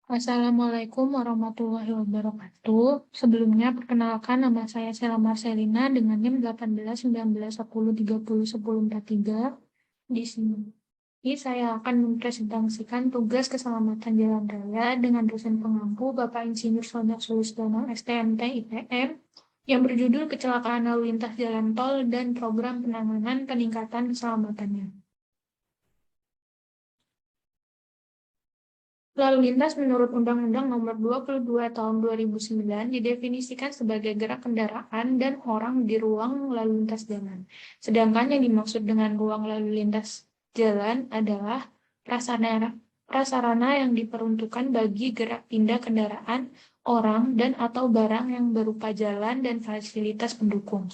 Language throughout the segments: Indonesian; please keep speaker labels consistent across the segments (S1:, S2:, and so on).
S1: Assalamualaikum warahmatullahi wabarakatuh. Sebelumnya, perkenalkan nama saya Sela Marcelina dengan NIM 18 19 10 30 10 43. Di sini saya akan mempresentasikan tugas keselamatan jalan raya dengan dosen pengampu Bapak Insinyur Sonyak Sulisdono STMT IPM yang berjudul Kecelakaan Lalu Lintas Jalan Tol dan Program Penanganan Peningkatan Keselamatannya. Lalu lintas menurut Undang-Undang Nomor 22 Tahun 2009 didefinisikan sebagai gerak kendaraan dan orang di ruang lalu lintas jalan. Sedangkan yang dimaksud dengan ruang lalu lintas jalan adalah prasarana yang diperuntukkan bagi gerak pindah kendaraan, orang, dan atau barang yang berupa jalan dan fasilitas pendukung.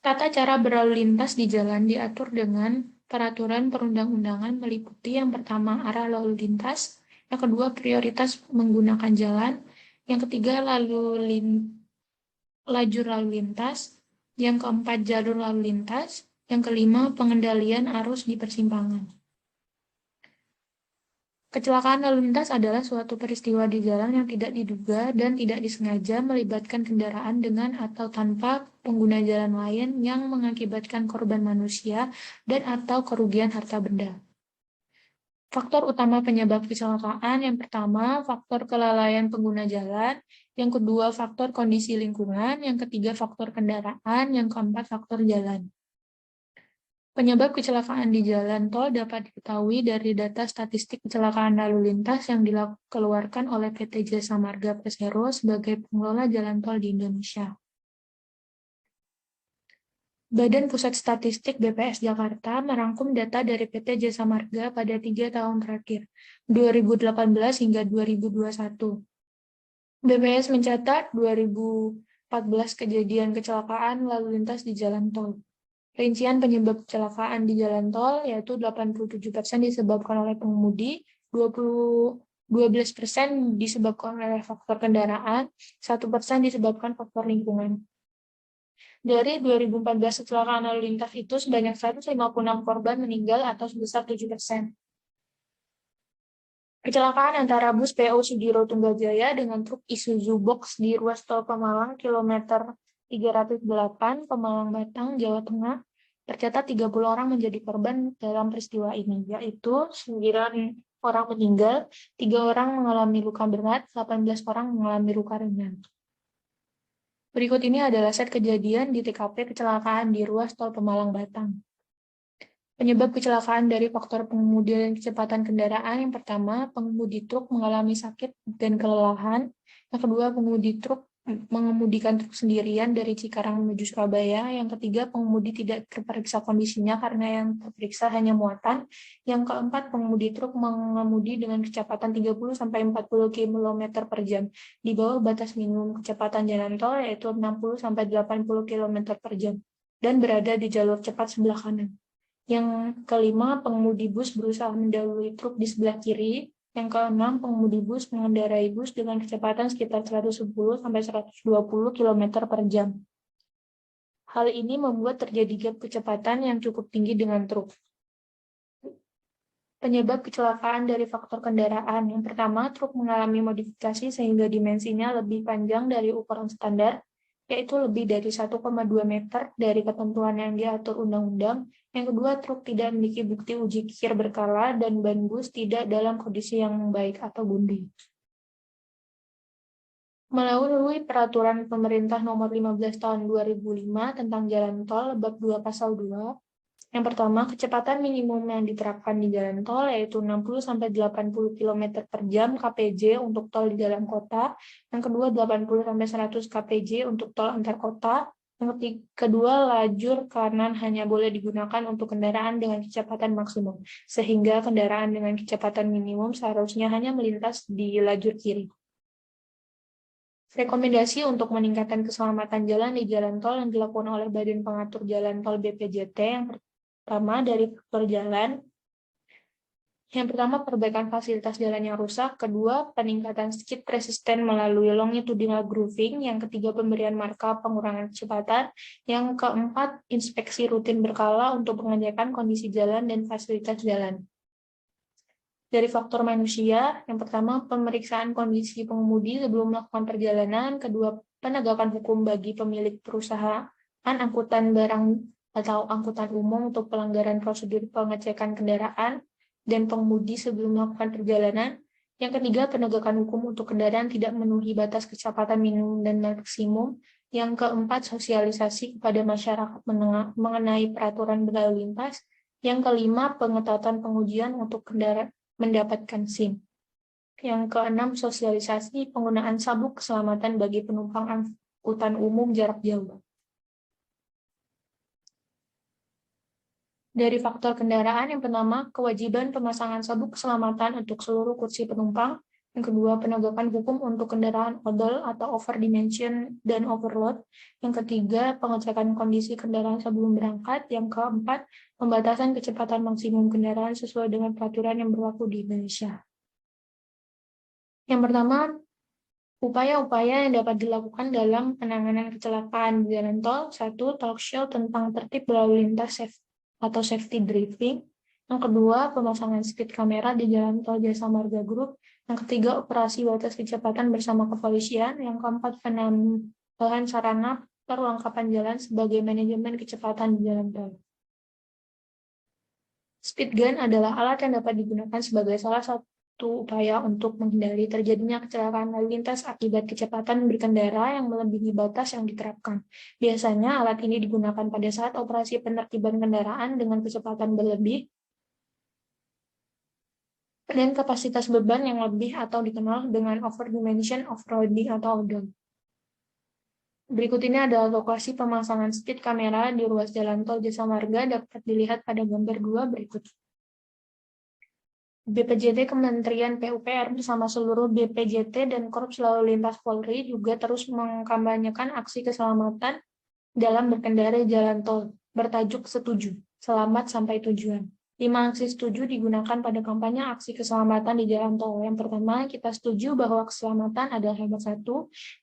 S1: Tata cara berlalu lintas di jalan diatur dengan peraturan perundang-undangan meliputi yang pertama arah lalu lintas, yang kedua prioritas menggunakan jalan, yang ketiga lajur lalu lintas, yang keempat jalur lalu lintas, yang kelima pengendalian arus di persimpangan. Kecelakaan lalu lintas adalah suatu peristiwa di jalan yang tidak diduga dan tidak disengaja melibatkan kendaraan dengan atau tanpa pengguna jalan lain yang mengakibatkan korban manusia dan atau kerugian harta benda. Faktor utama penyebab kecelakaan yang pertama, faktor kelalaian pengguna jalan, yang kedua, faktor kondisi lingkungan, yang ketiga, faktor kendaraan, yang keempat, faktor jalan. Penyebab kecelakaan di jalan tol dapat diketahui dari data statistik kecelakaan lalu lintas yang dikeluarkan oleh PT Jasa Marga Persero sebagai pengelola jalan tol di Indonesia. Badan Pusat Statistik BPS Jakarta merangkum data dari PT Jasa Marga pada 3 tahun terakhir, 2018 hingga 2021. BPS mencatat 2014 kejadian kecelakaan lalu lintas di jalan tol. Rincian penyebab kecelakaan di jalan tol yaitu 87% disebabkan oleh pengemudi, 12% disebabkan oleh faktor kendaraan, 1% disebabkan faktor lingkungan. Dari 2014 kecelakaan lalu lintas itu sebanyak 156 korban meninggal atau sebesar 7%. Kecelakaan antara bus PO Sudiro Tunggajaya dengan truk Isuzu Box di ruas tol Pemalang kilometer 308 Pemalang Batang, Jawa Tengah tercatat 30 orang menjadi korban dalam peristiwa ini, yaitu 9 orang meninggal, 3 orang mengalami luka berat, 18 orang mengalami luka ringan. Berikut ini adalah set kejadian di TKP kecelakaan di ruas tol Pemalang Batang. Penyebab kecelakaan dari faktor pengemudi dan kecepatan kendaraan yang pertama, pengemudi truk mengalami sakit dan kelelahan. Yang kedua, pengemudi truk mengemudikan truk sendirian dari Cikarang menuju Surabaya. Yang ketiga, pengemudi tidak terperiksa kondisinya karena yang terperiksa hanya muatan. Yang keempat, pengemudi truk mengemudi dengan kecepatan 30-40 km per jam di bawah batas minimum kecepatan jalan tol yaitu 60-80 km per jam dan berada di jalur cepat sebelah kanan. Yang kelima, pengemudi bus berusaha mendahului truk di sebelah kiri. Yang keenam, pengemudi bus mengendarai bus dengan kecepatan sekitar 110-120 km per jam. Hal ini membuat terjadi gap kecepatan yang cukup tinggi dengan truk. Penyebab kecelakaan dari faktor kendaraan. Yang pertama, truk mengalami modifikasi sehingga dimensinya lebih panjang dari ukuran standar, yaitu lebih dari 1,2 meter dari ketentuan yang diatur undang-undang. Yang kedua, truk tidak memiliki bukti uji kir berkala dan ban bus tidak dalam kondisi yang baik atau bundi. Melalui Peraturan Pemerintah Nomor 15 Tahun 2005 tentang Jalan Tol Bab 2 Pasal 2, yang pertama, kecepatan minimum yang diterapkan di jalan tol yaitu 60-80 km per jam KPJ untuk tol di dalam kota. Yang kedua, 80-100 KPJ untuk tol antar kota. Yang kedua, lajur kanan hanya boleh digunakan untuk kendaraan dengan kecepatan maksimum, sehingga kendaraan dengan kecepatan minimum seharusnya hanya melintas di lajur kiri. Rekomendasi untuk meningkatkan keselamatan jalan di jalan tol yang dilakukan oleh Badan Pengatur Jalan Tol BPJT yang pertama dari faktor jalan. Yang pertama, perbaikan fasilitas jalan yang rusak. Kedua, peningkatan skid resisten melalui longitudinal grooving. Yang ketiga, pemberian marka pengurangan kecepatan. Yang keempat, inspeksi rutin berkala untuk pengecekan kondisi jalan dan fasilitas jalan. Dari faktor manusia, yang pertama pemeriksaan kondisi pengemudi sebelum melakukan perjalanan, kedua penegakan hukum bagi pemilik perusahaan angkutan barang atau angkutan umum untuk pelanggaran prosedur pengecekan kendaraan dan pengemudi sebelum melakukan perjalanan. Yang ketiga, penegakan hukum untuk kendaraan tidak memenuhi batas kecepatan minimum dan maksimum. Yang keempat, sosialisasi kepada masyarakat mengenai peraturan berlalu lintas. Yang kelima, pengetatan pengujian untuk kendaraan mendapatkan SIM. Yang keenam, sosialisasi penggunaan sabuk keselamatan bagi penumpang angkutan umum jarak jauh. Dari faktor kendaraan, yang pertama, kewajiban pemasangan sabuk keselamatan untuk seluruh kursi penumpang. Yang kedua, penegakan hukum untuk kendaraan odol atau overdimension dan overload. Yang ketiga, pengecekan kondisi kendaraan sebelum berangkat. Yang keempat, pembatasan kecepatan maksimum kendaraan sesuai dengan peraturan yang berlaku di Indonesia. Yang pertama, upaya-upaya yang dapat dilakukan dalam penanganan kecelakaan di jalan tol. 1. Talk show tentang tertib berlalu lintas atau safety briefing. Yang kedua, pemasangan speed kamera di jalan tol Jasa Marga Group. Yang ketiga, operasi batas kecepatan bersama kepolisian. Yang keempat, penambahan sarana perlengkapan jalan sebagai manajemen kecepatan di jalan tol. Speed gun adalah alat yang dapat digunakan sebagai salah satu upaya untuk menghindari terjadinya kecelakaan lalu lintas akibat kecepatan berkendara yang melebihi batas yang diterapkan. Biasanya alat ini digunakan pada saat operasi penertiban kendaraan dengan kecepatan berlebih dan kapasitas beban yang lebih atau dikenal dengan overdimension, off-roading, atau odol. Berikut ini adalah lokasi pemasangan speed kamera di ruas jalan tol Jasa Marga dapat dilihat pada gambar 2 berikut. BPJT Kementerian PUPR bersama seluruh BPJT dan Korps Lalu Lintas Polri juga terus mengkampanyekan aksi keselamatan dalam berkendara di jalan tol bertajuk Setuju, Selamat Sampai Tujuan. 5 aksi setuju digunakan pada kampanye aksi keselamatan di jalan tol. Yang pertama, kita setuju bahwa keselamatan adalah nomor 1.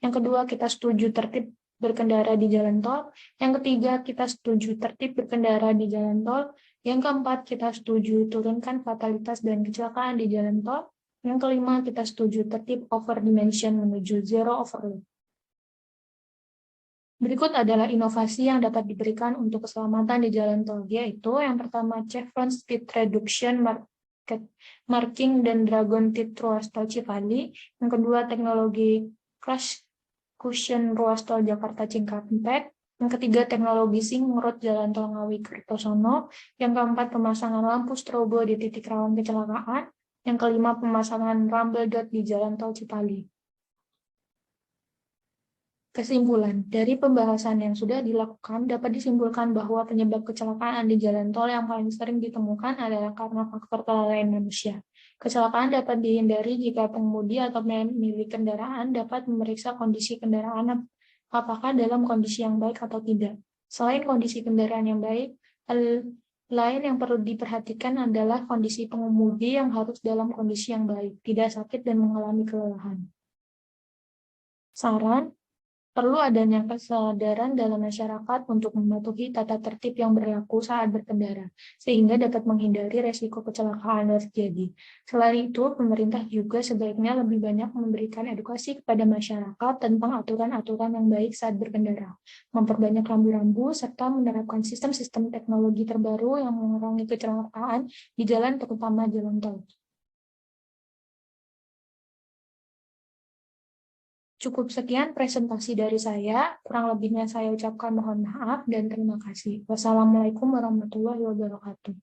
S1: Yang kedua, kita setuju tertib berkendara di jalan tol. Yang ketiga, kita setuju tertib berkendara di jalan tol. Yang keempat, kita setuju turunkan fatalitas dan kecelakaan di jalan tol. Yang kelima, kita setuju tertib overdimension menuju zero overload. Berikut adalah inovasi yang dapat diberikan untuk keselamatan di jalan tol, yaitu yang pertama, Chevron Speed Reduction Marking dan Dragon Teeth Ruas Tol Cipali. Yang kedua, teknologi Crash Cushion Ruas Tol Jakarta Cikampek. Yang ketiga, teknologi Sync Road Jalan Tol Ngawi Kertosono. Yang keempat, pemasangan lampu strobo di titik rawan kecelakaan. Yang kelima, pemasangan rumble dot di Jalan Tol Cipali. Kesimpulan, dari pembahasan yang sudah dilakukan, dapat disimpulkan bahwa penyebab kecelakaan di jalan tol yang paling sering ditemukan adalah karena faktor kelalaian manusia. Kecelakaan dapat dihindari jika pengemudi atau pemilik kendaraan dapat memeriksa kondisi kendaraan apakah dalam kondisi yang baik atau tidak. Selain kondisi kendaraan yang baik, hal lain yang perlu diperhatikan adalah kondisi pengemudi yang harus dalam kondisi yang baik, tidak sakit dan mengalami kelelahan. Saran, perlu adanya kesadaran dalam masyarakat untuk mematuhi tata tertib yang berlaku saat berkendara, sehingga dapat menghindari resiko kecelakaan yang terjadi. Selain itu, pemerintah juga sebaiknya lebih banyak memberikan edukasi kepada masyarakat tentang aturan-aturan yang baik saat berkendara, memperbanyak rambu-rambu, serta menerapkan sistem-sistem teknologi terbaru yang mengurangi kecelakaan di jalan, terutama jalan tol. Cukup sekian presentasi dari saya, kurang lebihnya saya ucapkan mohon maaf dan terima kasih. Wassalamualaikum warahmatullahi wabarakatuh.